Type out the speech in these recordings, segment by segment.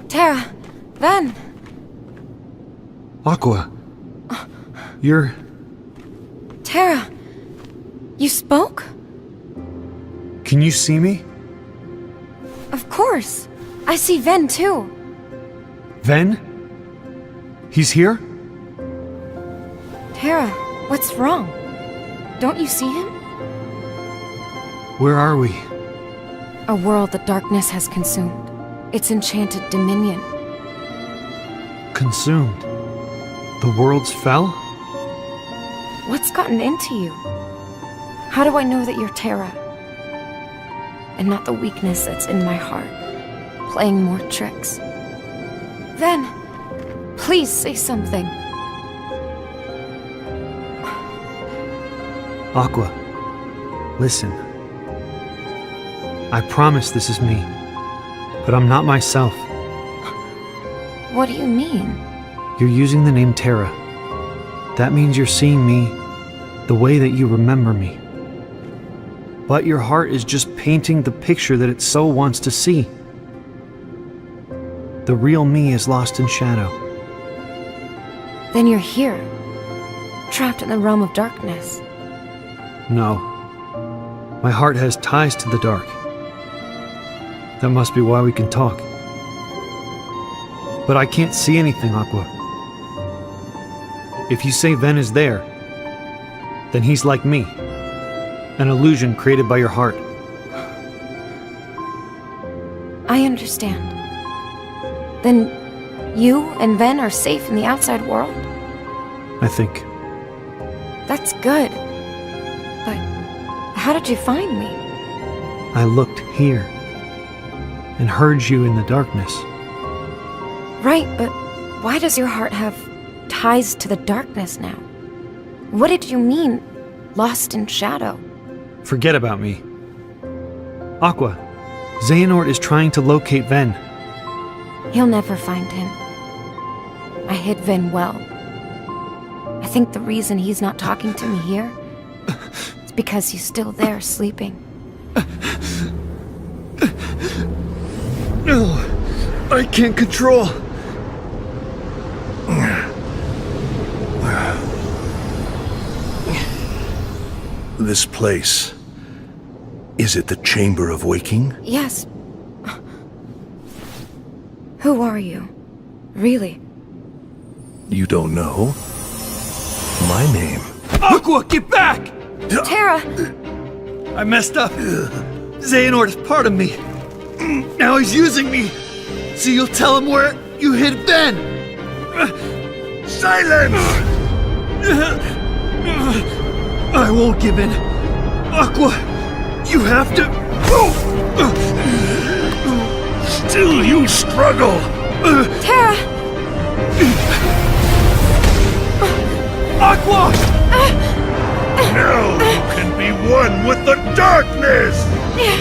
Terra! Ven! Aqua. You're... Terra! You spoke? Can you see me? Of course! I see Ven too! Ven? He's here? Terra, what's wrong? Don't you see him? Where are we? A world the darkness has consumed. Its enchanted dominion. Consumed. The worlds fell? What's gotten into you? How do I know that you're Terra? And not the weakness that's in my heart, playing more tricks. Ven, please say something. Aqua, listen. I promise this is me, but I'm not myself. What do you mean? You're using the name Terra. That means you're seeing me the way that you remember me. But your heart is just painting the picture that it so wants to see. The real me is lost in shadow. Then you're here, trapped in the realm of darkness. No. My heart has ties to the dark. That must be why we can talk. But I can't see anything, Aqua. If you say Ven is there, then he's like me. An illusion created by your heart. I understand. Then you and Ven are safe in the outside world? I think. That's good. But how did you find me? I looked here and heard you in the darkness. Right, but why does your heart have ties to the darkness now? What did you mean, lost in shadow? Forget about me. Aqua, Xehanort is trying to locate Ven. He'll never find him. I hid Ven well. I think the reason he's not talking to me here is because he's still there sleeping. No, I can't control. This place. Is it the Chamber of Waking? Yes. Who are you? Really? You don't know? My name. Aqua, get back! Terra! I messed up. Xehanort is part of me. Now he's using me. So you'll tell him where you hid Ven. Silence! I won't give in. Aqua, you have to... Still you struggle! Terra! Aqua! Now you can be one with the darkness! Ven!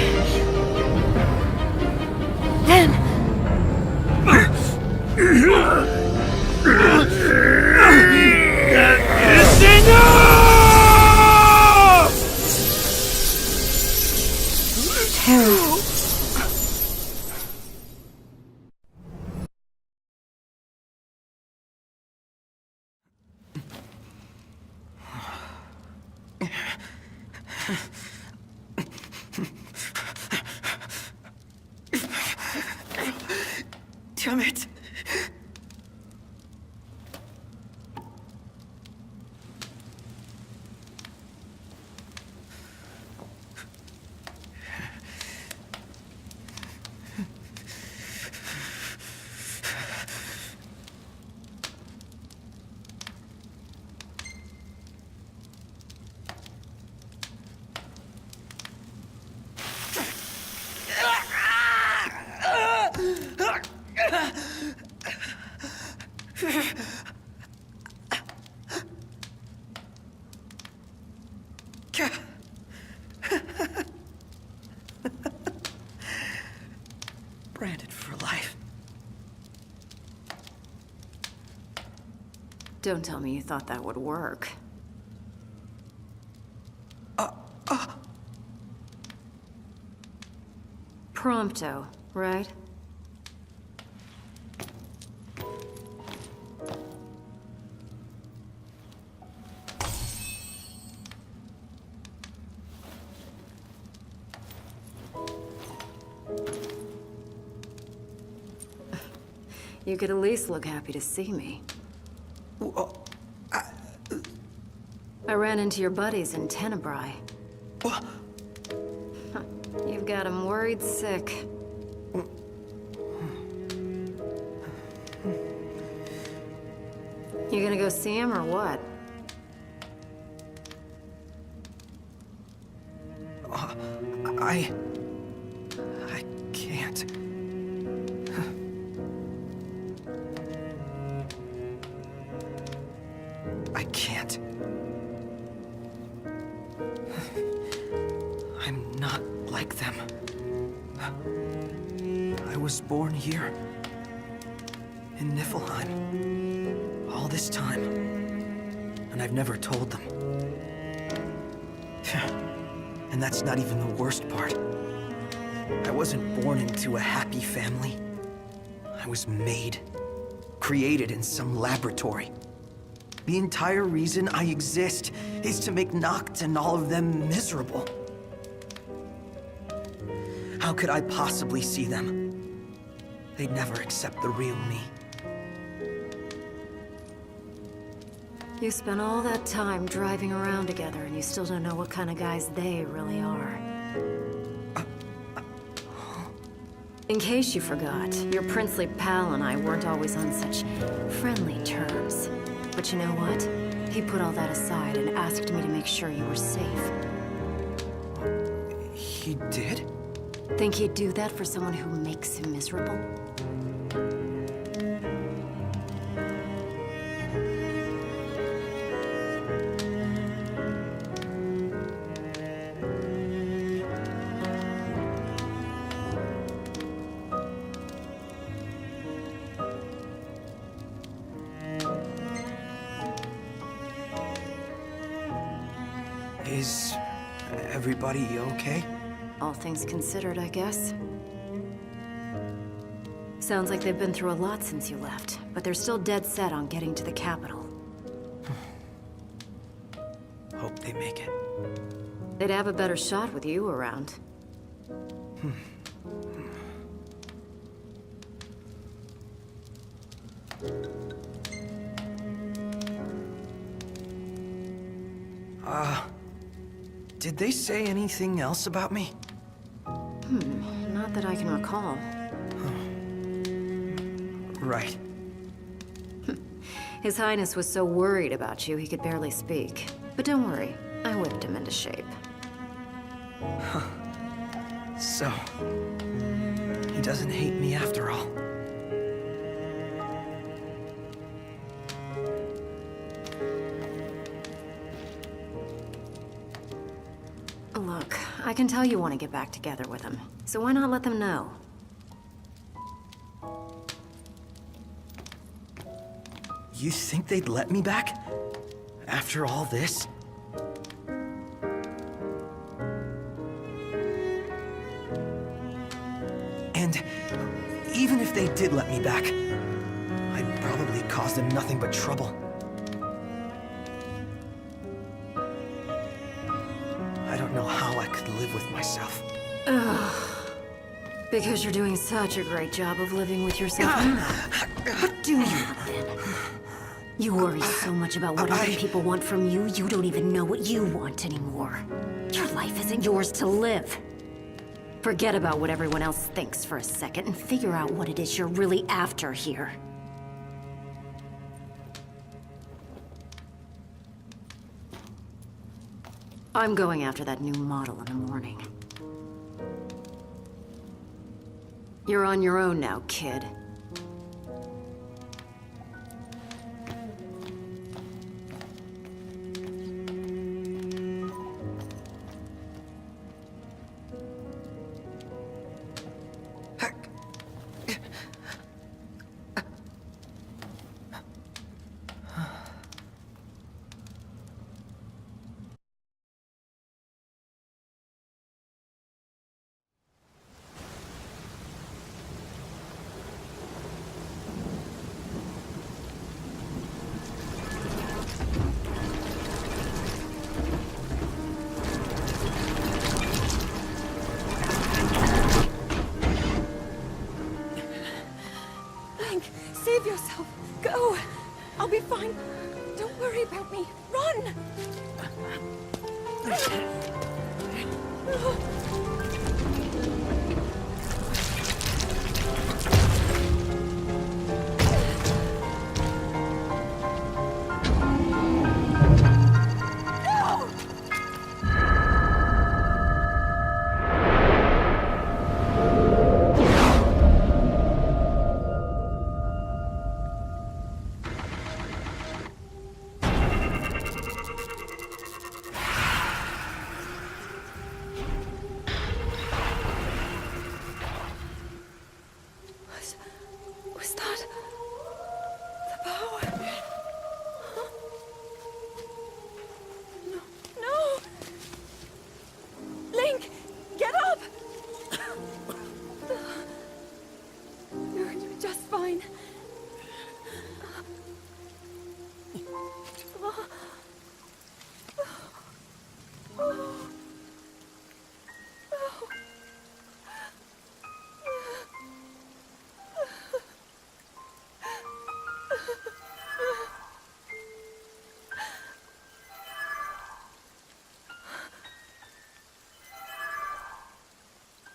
It's enough! Terra. Damn it! Branded for life. Don't tell me you thought that would work. Prompto, right? You could at least look happy to see me. I ran into your buddies in Tenebrae. What? You've got them worried sick. You gonna go see him or what? I can't. I can't. I'm not like them. I was born here. In Niflheim. All this time. And I've never told them. And that's not even the worst part. I wasn't born into a happy family. I was made. Created in some laboratory. The entire reason I exist is to make Noct and all of them miserable. How could I possibly see them? They'd never accept the real me. You spent all that time driving around together and you still don't know what kind of guys they really are. In case you forgot, your princely pal and I weren't always on such friendly terms. But you know what? He put all that aside and asked me to make sure you were safe. He did? Think he'd do that for someone who makes him miserable? Is everybody okay? All things considered, I guess. Sounds like they've been through a lot since you left, but they're still dead set on getting to the capital. Hope they make it. They'd have a better shot with you around. Did they say anything else about me? Not that I can recall. Right. His Highness was so worried about you, he could barely speak. But don't worry, I whipped him into shape. So, he doesn't hate me after all. Look, I can tell you want to get back together with him. So why not let them know? You think they'd let me back? After all this? And even if they did let me back, I'd probably cause them nothing but trouble. I don't know how I could live with myself. Because you're doing such a great job of living with yourself. What do you then? You worry so much about what other people want from you, you don't even know what you want anymore. Your life isn't yours to live. Forget about what everyone else thinks for a second and figure out what it is you're really after here. I'm going after that new model in the morning. You're on your own now, kid. Link, save yourself. Go. I'll be fine. Don't worry about me. Run! Was that the power? Huh? No! Link, get up! You're just fine.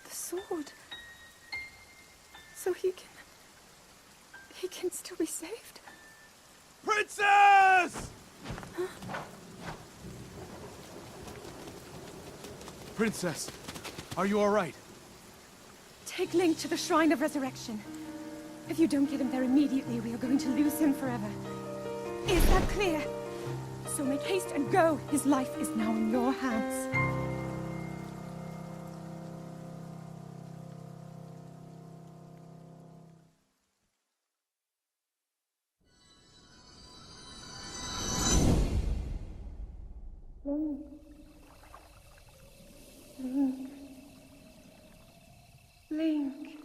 The sword. So he can still be saved. Princess! Princess, are you all right? Take Link to the Shrine of Resurrection. If you don't get him there immediately, we are going to lose him forever. Is that clear? So make haste and go. His life is now in your hands. Link,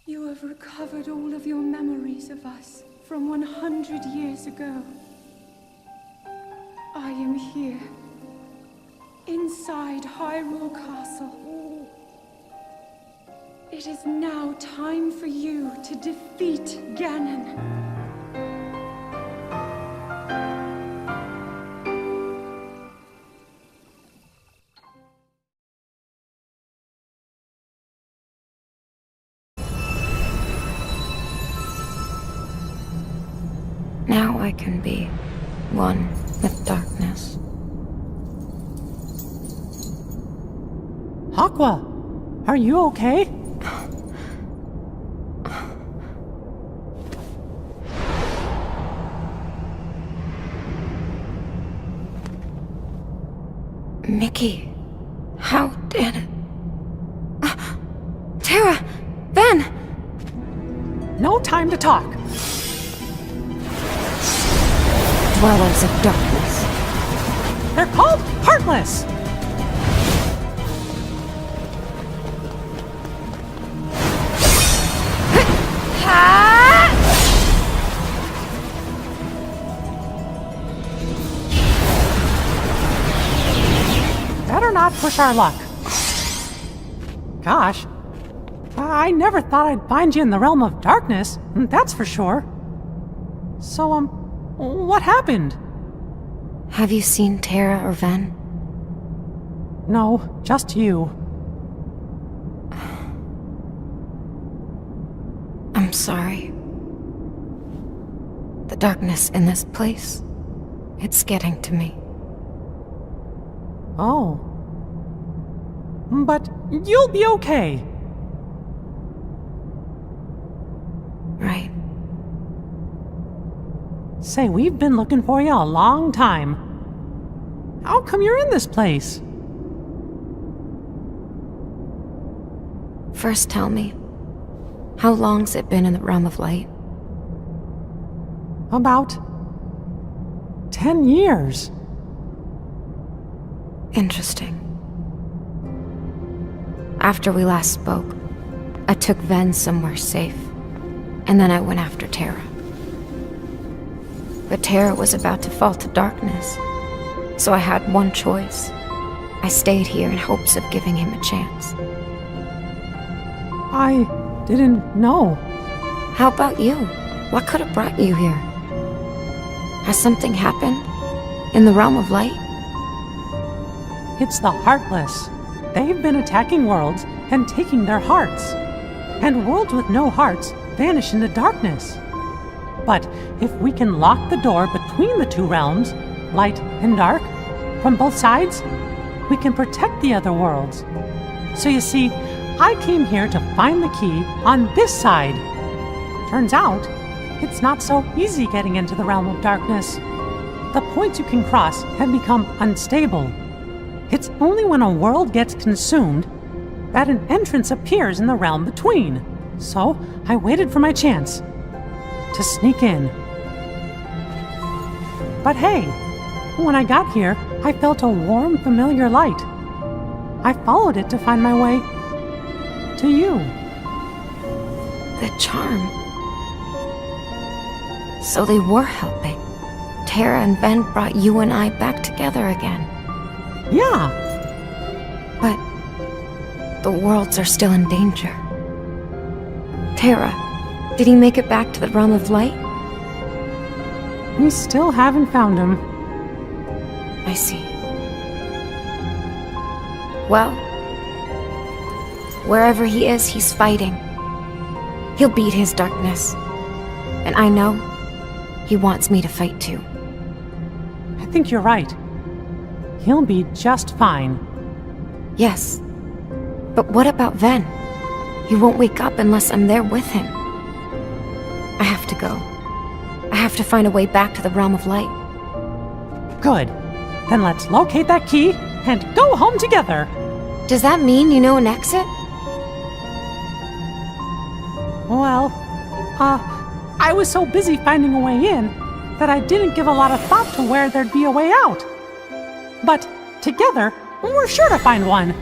you have recovered all of your memories of us from 100 years ago. I am here, inside Hyrule Castle. It is now time for you to defeat Ganon. Now I can be one with darkness. Aqua, are you okay? Mickey, how did... Terra! Ven! No time to talk. Dwellers of darkness. They're called Heartless! Better not push our luck. Gosh, I never thought I'd find you in the realm of darkness, that's for sure. So, what happened? Have you seen Terra or Ven? No, just you. I'm sorry. The darkness in this place, it's getting to me. Oh. But you'll be okay. Right. Say, we've been looking for you a long time. How come you're in this place? First tell me, how long's it been in the Realm of Light? About 10 years. Interesting. After we last spoke, I took Ven somewhere safe, and then I went after Terra. But Terra was about to fall to darkness, so I had one choice. I stayed here in hopes of giving him a chance. I didn't know. How about you? What could have brought you here? Has something happened? In the realm of light? It's the Heartless. They've been attacking worlds and taking their hearts. And worlds with no hearts vanish into darkness. But if we can lock the door between the two realms, light and dark, from both sides, we can protect the other worlds. So you see, I came here to find the key on this side. Turns out, it's not so easy getting into the realm of darkness. The points you can cross have become unstable. It's only when a world gets consumed that an entrance appears in the realm between. So I waited for my chance to sneak in. But hey, when I got here, I felt a warm, familiar light. I followed it to find my way to you. The charm. So they were helping. Tara and Ben brought you and I back together again. Yeah, But the worlds are still in danger. Tara, did he make it back to the realm of light? we still haven't found him. I see. Well, wherever he is, he's fighting. He'll beat his darkness. And I know he wants me to fight too. I think you're right. He'll be just fine. Yes. But what about Ven? He won't wake up unless I'm there with him. I have to go. I have to find a way back to the realm of light. Good. Then let's locate that key and go home together. Does that mean you know an exit? Well, I was so busy finding a way in that I didn't give a lot of thought to where there'd be a way out. But together, we're sure to find one.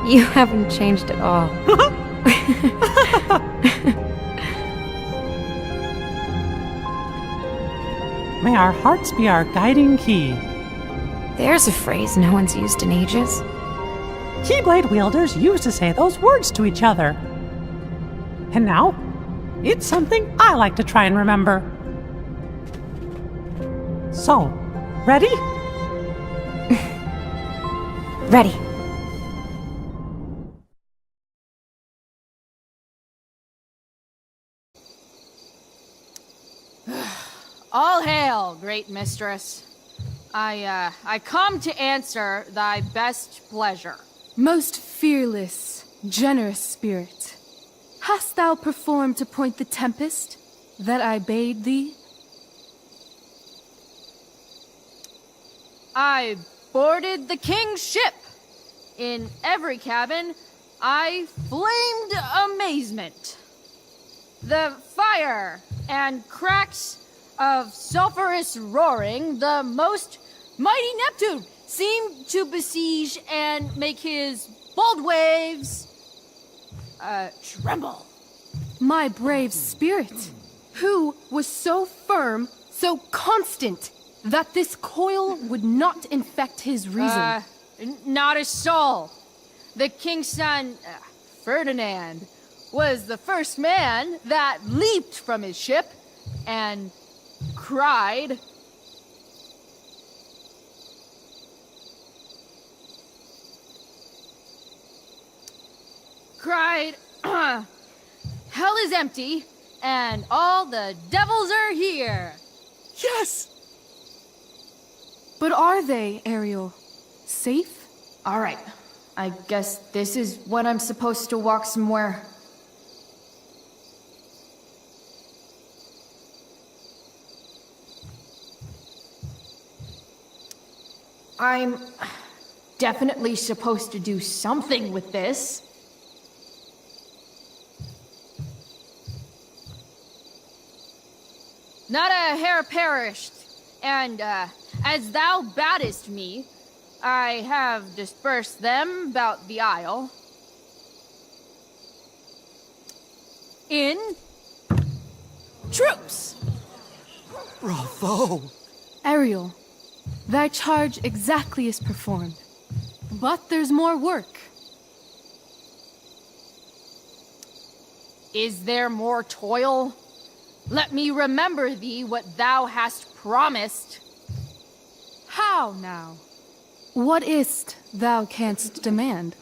You haven't changed at all. May our hearts be our guiding key. There's a phrase no one's used in ages. Keyblade wielders used to say those words to each other. And now, it's something I like to try and remember. So, ready? Ready. All hail, great mistress. I come to answer thy best pleasure. Most fearless, generous spirit, hast thou performed to point the tempest that I bade thee? I boarded the king's ship. In every cabin, I flamed amazement. The fire and cracks of sulphurous roaring, the most mighty Neptune seemed to besiege and make his bold waves tremble. My brave spirit, who was so firm, so constant, that this coil would not infect his reason. Not a soul. The king's son, Ferdinand, was the first man that leaped from his ship and cried, hell is empty, and all the devils are here. Yes! But are they, Ariel? Safe? All right, I guess this is when I'm supposed to walk somewhere. I'm definitely supposed to do something with this. Not a hair perished, and as thou badest me, I have dispersed them about the isle. In troops! Bravo! Ariel, thy charge exactly is performed. But there's more work. Is there more toil? Let me remember thee what thou hast promised. How now? What is't thou canst demand?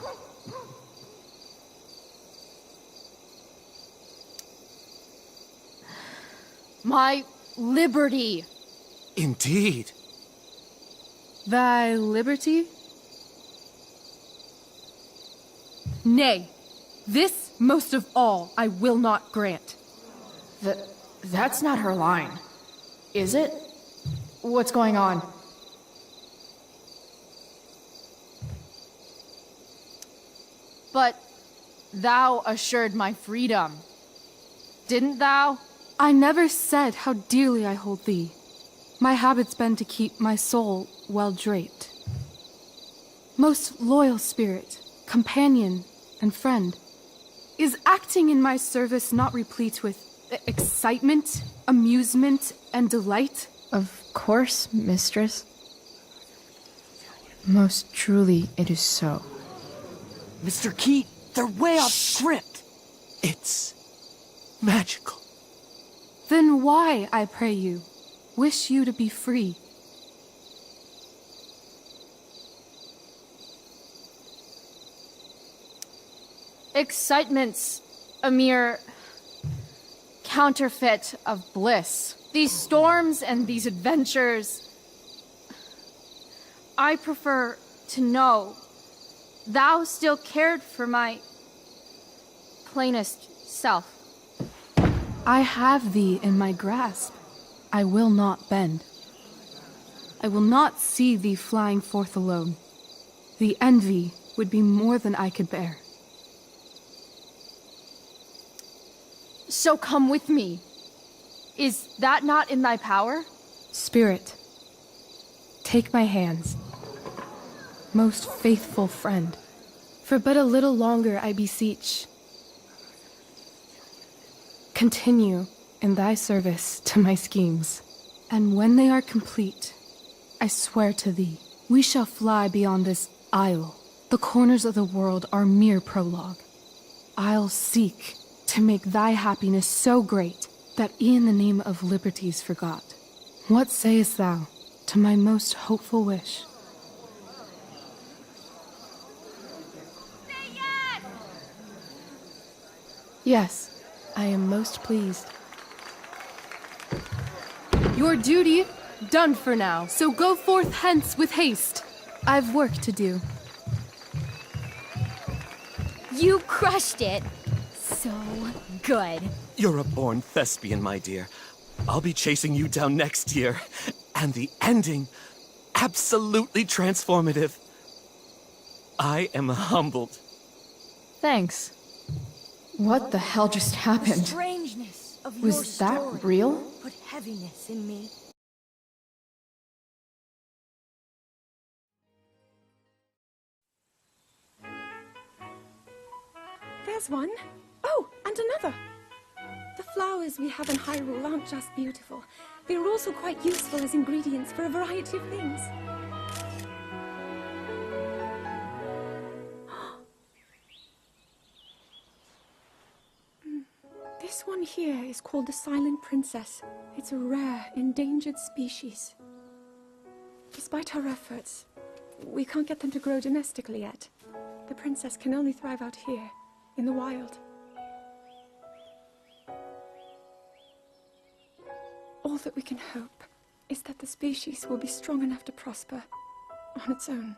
My liberty. Indeed. Thy liberty? Nay, this most of all I will not grant. That's not her line. Is it? What's going on? But thou assured my freedom. Didn't thou? I never said how dearly I hold thee. My habit's been to keep my soul well draped. Most loyal spirit, companion, and friend, is acting in my service not replete with excitement, amusement, and delight? Of course, mistress. Most truly, it is so. Mr. Keat, they're way off script. It's magical. Then why, I pray you, wish you to be free? Excitement's a mere counterfeit of bliss. These storms and these adventures, I prefer to know thou still cared for my plainest self. I have thee in my grasp. I will not bend. I will not see thee flying forth alone. The envy would be more than I could bear. So come with me. Is that not in thy power? Spirit, take my hands. Most faithful friend, for but a little longer I beseech. Continue in thy service to my schemes, and when they are complete, I swear to thee, we shall fly beyond this isle. The corners of the world are mere prologue. I'll seek to make thy happiness so great that e'en the name of liberty's forgot. What sayest thou to my most hopeful wish? Say yes! Yes, I am most pleased. Your duty done for now, so go forth hence with haste. I've work to do. You crushed it. So good. You're a born thespian, my dear. I'll be chasing you down next year. And the ending, absolutely transformative. I am humbled. Thanks. What the hell just happened? Strangeness of Was your that story real? Put heaviness in me. There's one. Oh, and another. The flowers we have in Hyrule aren't just beautiful. They're also quite useful as ingredients for a variety of things. This one here is called the Silent Princess. It's a rare, endangered species. Despite our efforts, we can't get them to grow domestically yet. The princess can only thrive out here, in the wild. All that we can hope is that the species will be strong enough to prosper on its own.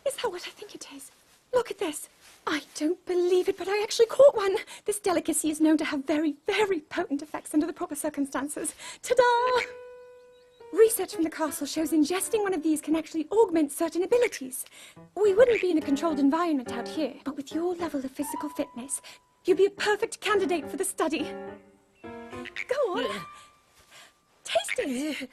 Is that what I think it is? Look at this. I don't believe it, but I actually caught one. This delicacy is known to have very, very potent effects under the proper circumstances. Ta-da! Research from the castle shows ingesting one of these can actually augment certain abilities. We wouldn't be in a controlled environment out here, but with your level of physical fitness, you'd be a perfect candidate for the study. Go on. Taste it.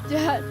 Dad.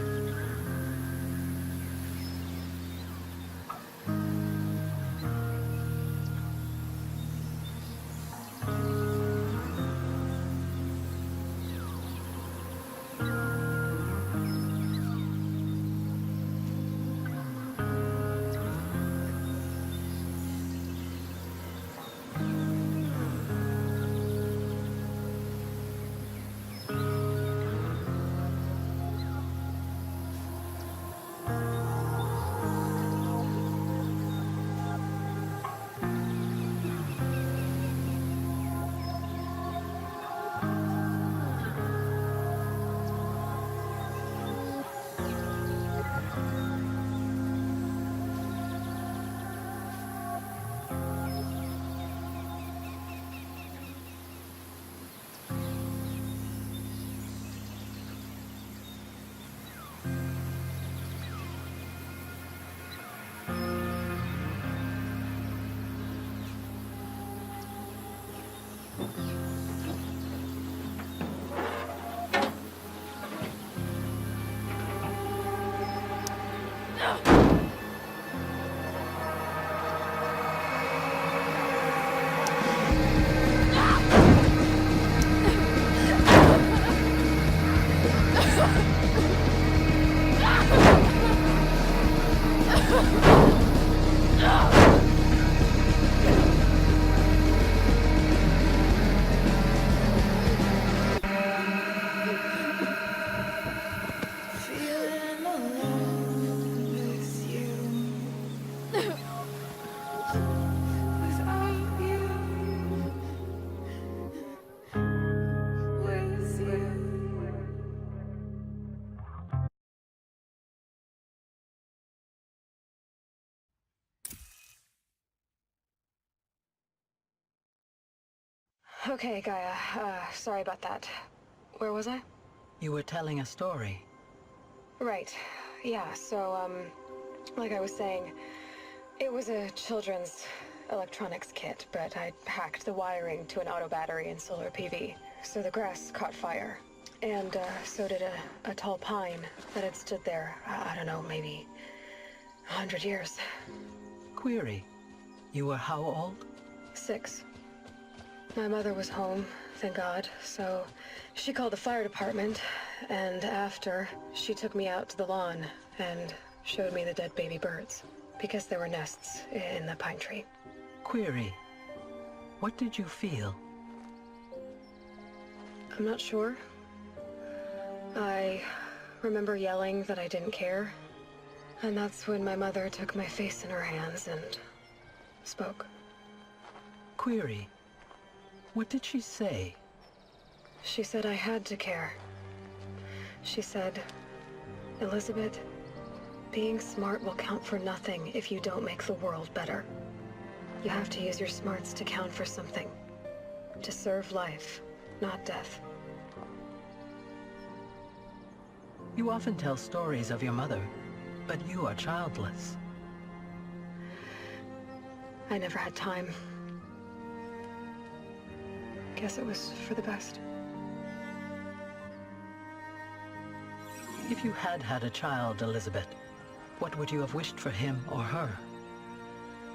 Okay, Gaia. Sorry about that. Where was I? You were telling a story. Right. Yeah, so, like I was saying, it was a children's electronics kit, but I hacked the wiring to an auto battery and solar PV. So the grass caught fire. And, so did a tall pine that had stood there, I don't know, maybe 100 years. Query. You were how old? 6. My mother was home, thank God, so she called the fire department, and after, she took me out to the lawn and showed me the dead baby birds, because there were nests in the pine tree. Query. What did you feel? I'm not sure. I remember yelling that I didn't care, and that's when my mother took my face in her hands and spoke. Query. What did she say? She said I had to care. She said, Elizabeth, being smart will count for nothing if you don't make the world better. You have to use your smarts to count for something. To serve life, not death. You often tell stories of your mother, but you are childless. I never had time. Guess it was for the best. If you had had a child, Elizabeth, what would you have wished for him or her?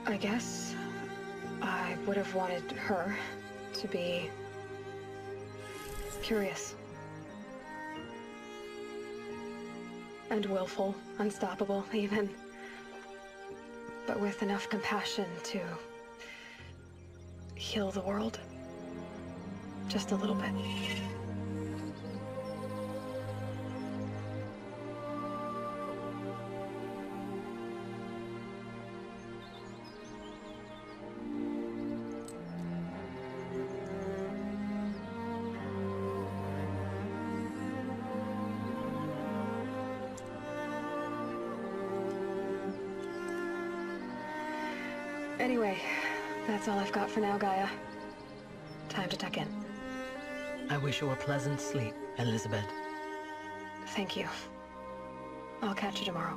I guess I would have wanted her to be curious. And willful, unstoppable, even. But with enough compassion to heal the world. Just a little bit. Anyway, that's all I've got for now, Gaia. Time to tuck in. I wish you a pleasant sleep, Elizabeth. Thank you. I'll catch you tomorrow.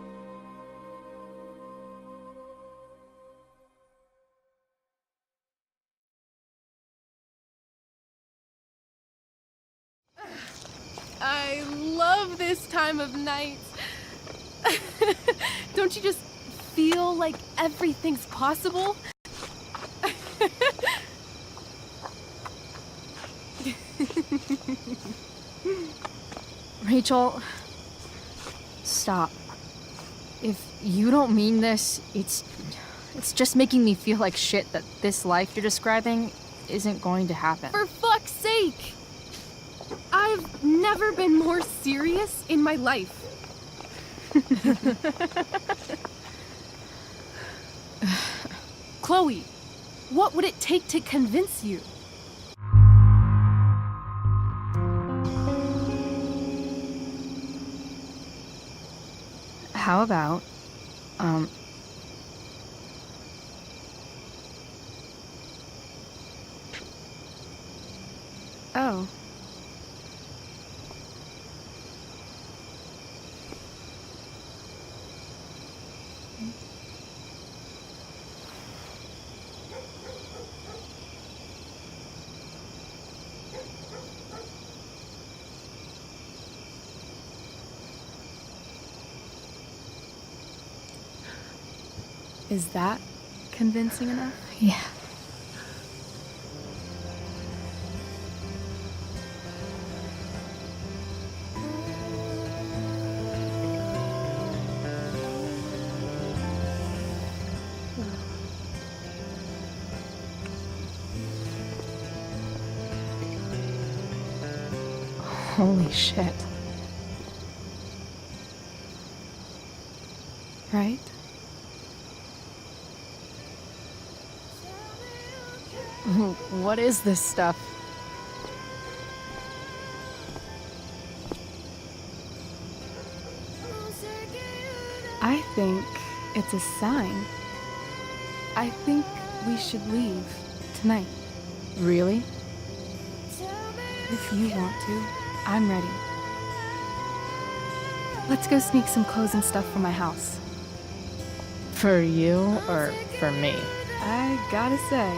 I love this time of night. Don't you just feel like everything's possible? Rachel, stop. If you don't mean this, it's just making me feel like shit that this life you're describing isn't going to happen. For fuck's sake! I've never been more serious in my life. Chloe, what would it take to convince you? How about, Oh. Is that convincing enough? yeah. Holy shit. Right? What is this stuff? I think it's a sign. I think we should leave tonight. Really? If you want to, I'm ready. Let's go sneak some clothes and stuff from my house. For you or for me? I gotta say,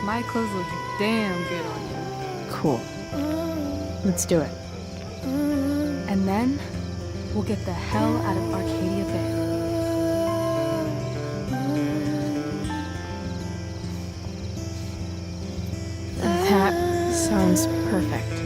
my clothes look damn good on you. Cool. Let's do it. And then, we'll get the hell out of Arcadia Bay. That sounds perfect.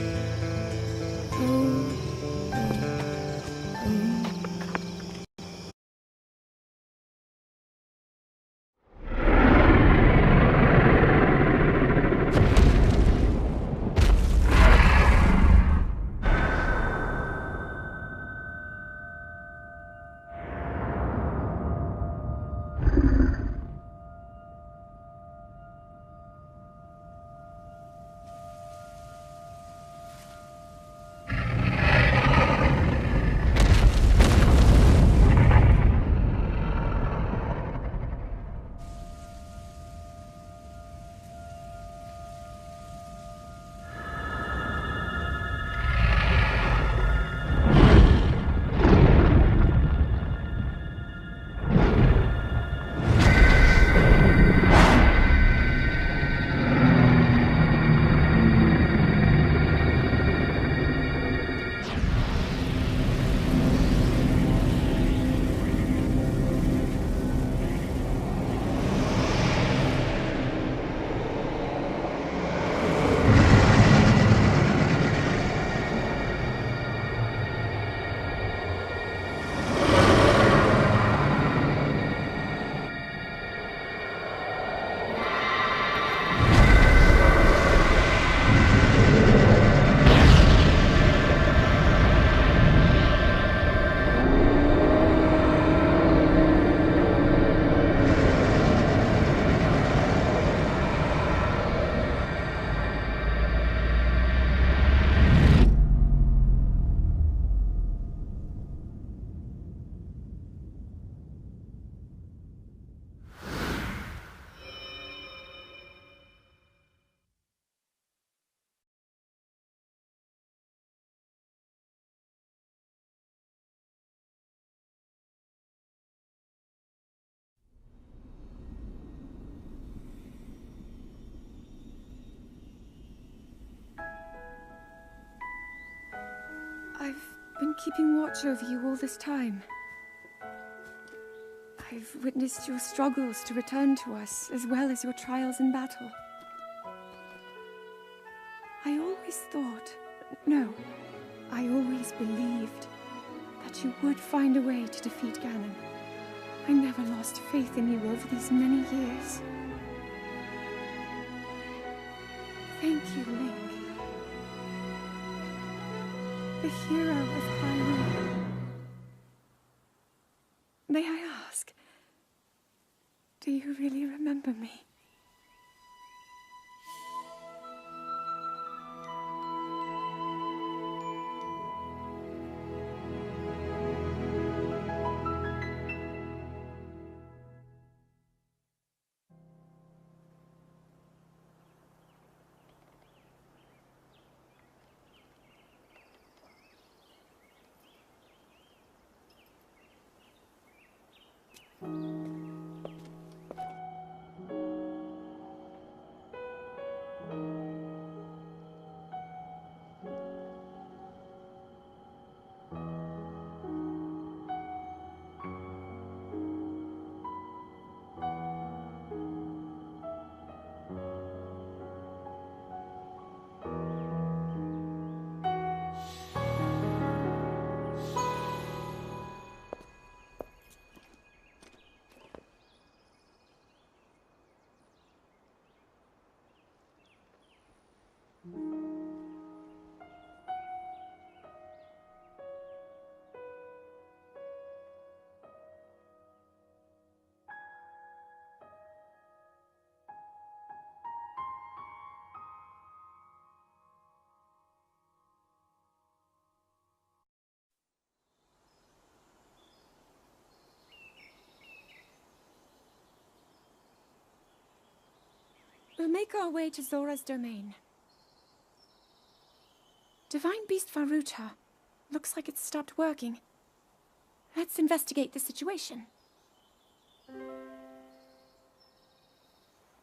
been keeping watch over you all this time. I've witnessed your struggles to return to us, as well as your trials in battle. I always thought, no, I always believed that you would find a way to defeat Ganon. I never lost faith in you over these many years. Thank you, Link. The hero of Hyrule. May I ask, do you really remember me? We'll make our way to Zora's domain. Divine Beast Varuta. Looks like it's stopped working. Let's investigate the situation.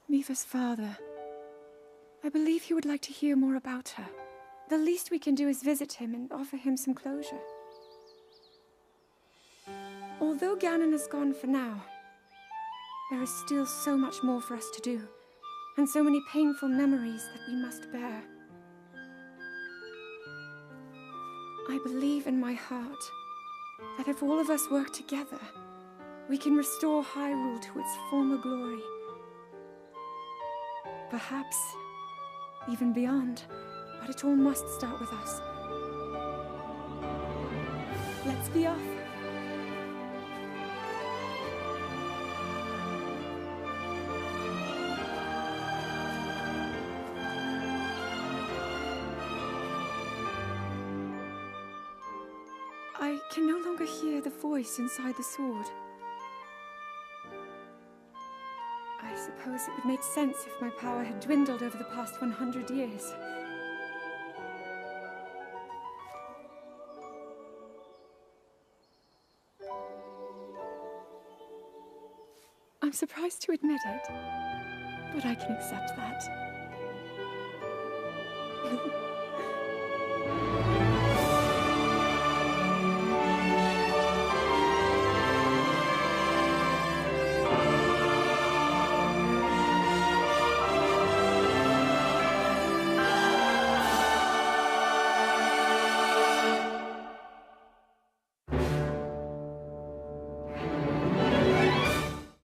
Miva's father. I believe he would like to hear more about her. The least we can do is visit him and offer him some closure. Although Ganon is gone for now, there is still so much more for us to do. And so many painful memories that we must bear. I believe in my heart that if all of us work together, we can restore Hyrule to its former glory. Perhaps even beyond, but it all must start with us. Let's be off. I can no longer hear the voice inside the sword. I suppose it would make sense if my power had dwindled over the past 100 years. I'm surprised to admit it, but I can accept that.